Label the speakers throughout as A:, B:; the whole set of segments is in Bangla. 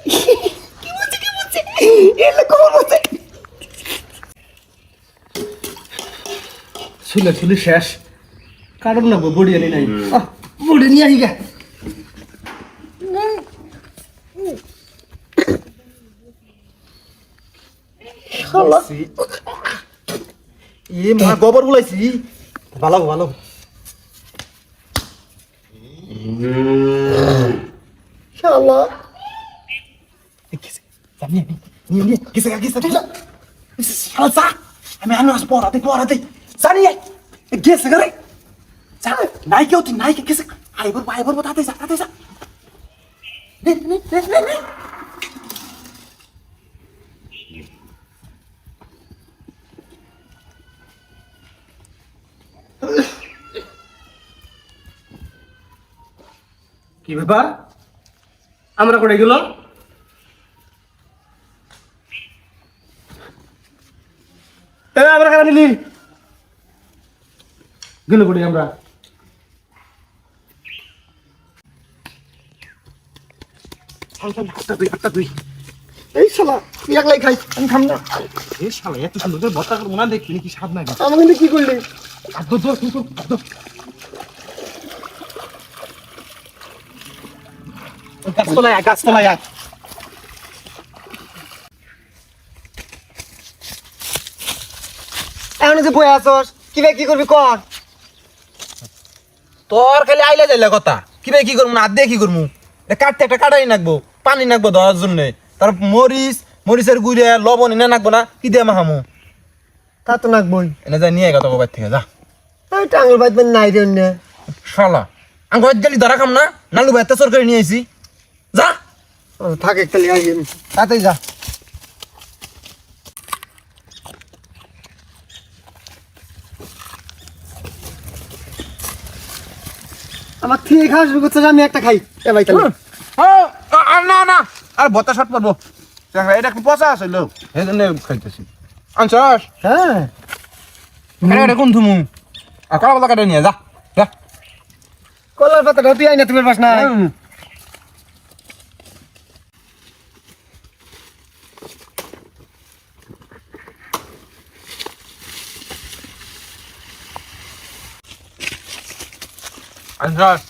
A: কি বলছে কি বলছে এলে খবর বলছে শুলে শুলে শেষ কারণ না বড়ি আনি নাই বড়ি নিয়ে আই গা এ মা গোবর বলাইছি ভালো ভালো শালা আমি আনো আস পড়াতে জানি গেছে করে নাই কেউ তুই নাই গেছে আইবর তাতে যা কি ব্যাপার আমরা করে গেল আমরা কারা নিলি গেল করি আমরা এই শালা তুই একলাই খাই আমি খাম না এই শালা এত সুন্দর বত্তা করে মনে দেখবি কি স্বাদ না আমাকে কিন্তু কি করলি গাছতলায় এখন যে বই আসস কি করবি কর
B: তোর খালি আইলে যাইলে কথা কি করবো না দিয়ে কি করবো কাটতে একটা কাটাই নাকবো পানি নাকবো ধরার জন্য তার মরিচের গুড়ে লবণ এনে নাকবো না কি দিয়ে মাহামু
A: তা তো নাকবই
B: এনে যা নিয়ে গেতো বাইর থেকে যা
A: টাঙ্গল বাইত নাই রে অন্য
B: শালা আমি ঘর গেলি ধরা খাম না নালু ভাই তেসর করে নিয়ে আইসি যা
A: থাকে খালি আই
B: তাতেই যা
A: আমার থেকে খাওয়া শুরু করছে আমি একটা খাই এ ভাই তাহলে
B: না আর ভত্তা শট পড়বো এটা একটু পচা আছে লোক এই জন্য খাইতেছি আনছস
A: হ্যাঁ
B: এটা কোন থুমু আর কলা পাতা কাটে নিয়ে যা যা
A: কলার পাতাটা তুই আইনা তুমি পাস না
B: আনছস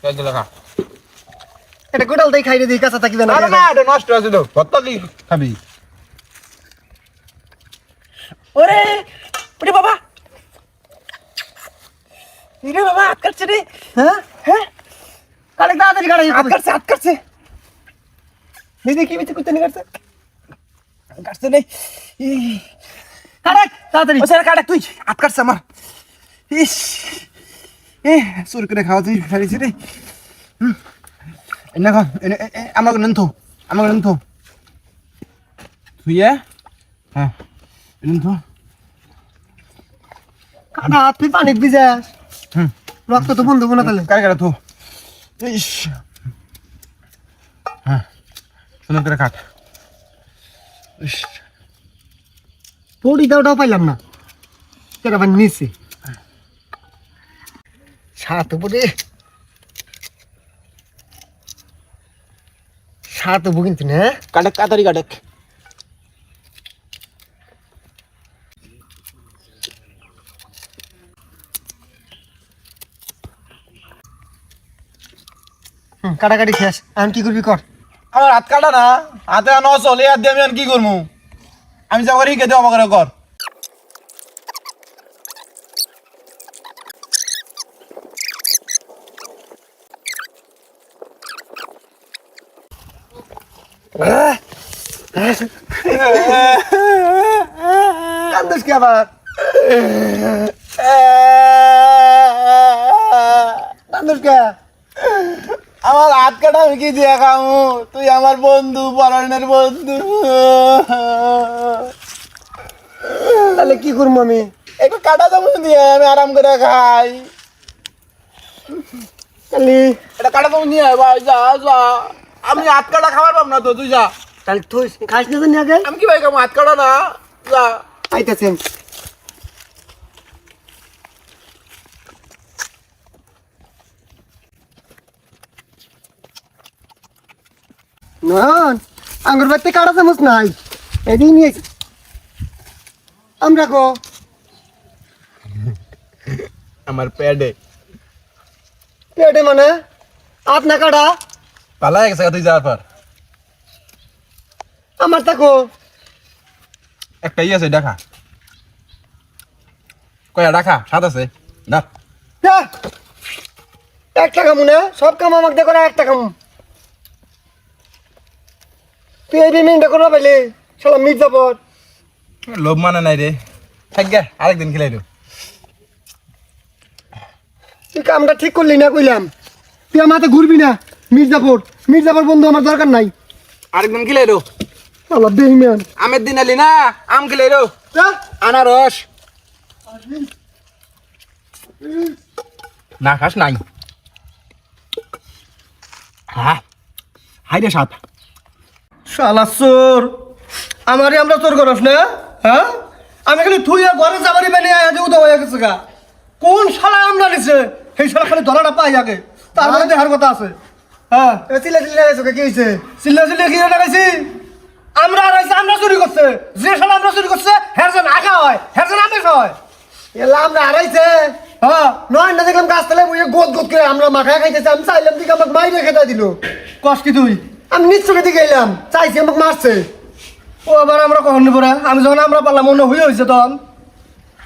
B: এই যে লেখা
A: এটা গোটাল তাই খাই রে দিই কাঁচা থাকিবে না
B: না এটা নষ্ট আছে তো ভত্তা কি খাবি
A: ওরে ওরে বাবা হাত কাটছে রে হ্যাঁ কালে তাড়াতাড়ি কাটাই হাত কাটছে নিজে কি বিতে করতে নি কাটছে নেই কাটাক তাড়াতাড়ি
B: ওই কাটাক তুই হাত কাটছে আমার ইস চুরি করে খাওয়া তুই ফেলেছি রে এনে খাও আমাকে নেন তো তুই হ্যাঁ নেন তো
A: কাটা হাত তুই পানি ভিজাস রক্ত তো বন্ধ না তাহলে
B: কারে তো ইস হ্যাঁ সুন্দর করে কাট ইস
A: পড়ি দাওটাও পাইলাম না কেন আবার নিচে সাত উপরে সাত উপর কিন্তু না
B: কাটেক তাড়াতাড়ি কাটেক
A: কাটাকাটি শেষ আমি কি করবি কর
B: আমার হাত কাটা না হাতে ন চলে হাত দিয়ে আমি আর কি করবো আমি যা করি খেতে আমাকে কর
A: কান্দিস কি আবার কান্দিস কে
B: আমার হাত কাটা আমি কি দিয়ে খামু তুই আমার বন্ধু পরনের বন্ধু
A: তাহলে কি করবো আমি
B: একটু কাটা চামচ দিয়ে আমি আরাম করে খাই
A: তাহলে
B: এটা কাটা চামচ নিয়ে ভাই যা আমি হাত কাটা খাবার পাব না তো তুই যা
A: তাহলে তুই খাইস না জানি আগে
B: আমি কি ভাই খাবো হাত কাটা না যা
A: আইতেছেন নয়ন আঙ্গুর বাড়িতে কাটা চামচ নাই এদিকে নিয়েছি আমরা কো
B: আমার প্যাডে
A: পেটে মানে আপনা কাটা
B: পালা গেছে তুই যাওয়ার পর
A: আমার তাকো
B: একটা আছে দেখা কয়া দেখা সাত আছে না
A: একটা কামু না সব কাম আমাকে দেখো একটা কামু তুই এই পেমেন্টটা করো পাইলে শালা মির্জাপুর
B: লোভ মানে নাই রে থাক গে আরেকদিন খেলাই দেব
A: তুই কামটা ঠিক করলি না কইলাম তুই আমাতে ঘুরবি না মির্জাপুর বন্ধু আমার দরকার নাই
B: আরেকদিন খেলাই দেব
A: শালা বেইমান
B: আমের দিন আলি না আম খেলাই দেব আনারস না খাস নাই হ্যাঁ হাই রে সাত
A: শালা চোর আমারে আমরা চোর করস না হ্যাঁ আমি খালি থুইয়া ঘরে যাবারই বানিয়ে আজ উদা হয়ে গেছে গা কোন শালা আমরা নিছে সেই শালা খালি ধরাটা পাই আগে তার মধ্যে দেখার কথা আছে হ্যাঁ চিল্লা চিল্লা গেছে কি হয়েছে চিল্লা চিল্লা কি লাগাইছি আমরা রাইছে আমরা চুরি করছে যে শালা আমরা চুরি করছে হের যেন আগা হয় হের যেন আমেশ হয় এলা আমরা হারাইছে হ্যাঁ নয় না দেখলাম গাছ তলায় বইয়ে গোদ গোদ করে আমরা মাখায় খাইতেছি আমি চাইলাম দিকে আমাকে মাইরে খেতে দিল কষ্ট কি তুই আমি নিশ্চয় দিকে গেলাম চাইছি আমাকে মারছে ও আবার আমরা কখন নিব রে আমি যখন আমরা পারলাম মনে হয়েছে তখন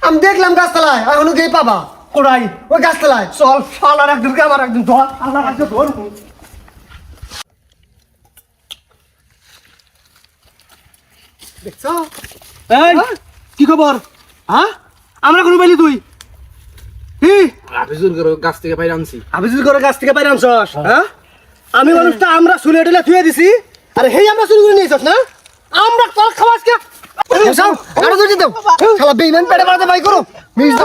A: আমি দেখলাম গাছতলায় এখনো গিয়ে পাবা কোড়াই ওই গাছতলায় চল শালার একদিনকে আমার একদিন ধর শালার একদিন ধর দেখছ এই কি খবর হ্যাঁ আমরা কোনো পাইলি তুই কি
B: আফিজুর করে গাছ থেকে বাইরে আনছি
A: আবিজুর করে গাছ থেকে বাইরে আনছস হ্যাঁ আমি মানুষটা আমরা চুলে টেলে থুয়ে দিছি আরে হেই আমরা চুরি করে নিয়েছস না আমরা তোর খাওয়াস কে বসাও আরো দুটি দাও শালা বেইমান পেটে মারতে বাই করো মির্জা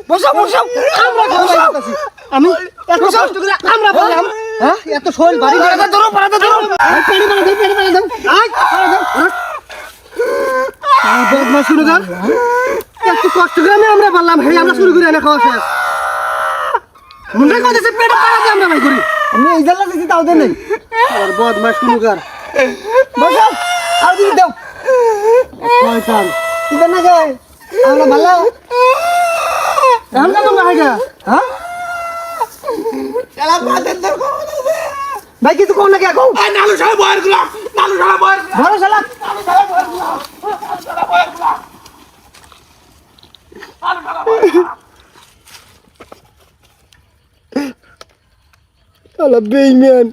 A: বসাও আমরা খাওয়াইতাছি আমি এত কষ্ট করে আমরা বললাম হ্যাঁ এত শরীর ভারী পাড়াতে ধরো পেড়ে মারা দাও আই বদমাশ শুরু কর এত কষ্ট করে আমরা বললাম হেই আমরা শুরু করে এনে খাওয়া শেষ মুন্ডা কইতেছে পেটে পাড়াতে আমরা বাই করি আমি এই জায়গা দিছি তাও দেন নাই আর বদমাশ শুরু কর বসাও আর দিদি দাও শয়তান দিবে না গে আমরা ভালো আমরা না হাইগা হ্যাঁ এলা বাদের দর কোন ভাই কিছু কোন না কে কও
B: নালু শালা বয়ের গুলা
A: ভালো শালা শালা বেইমান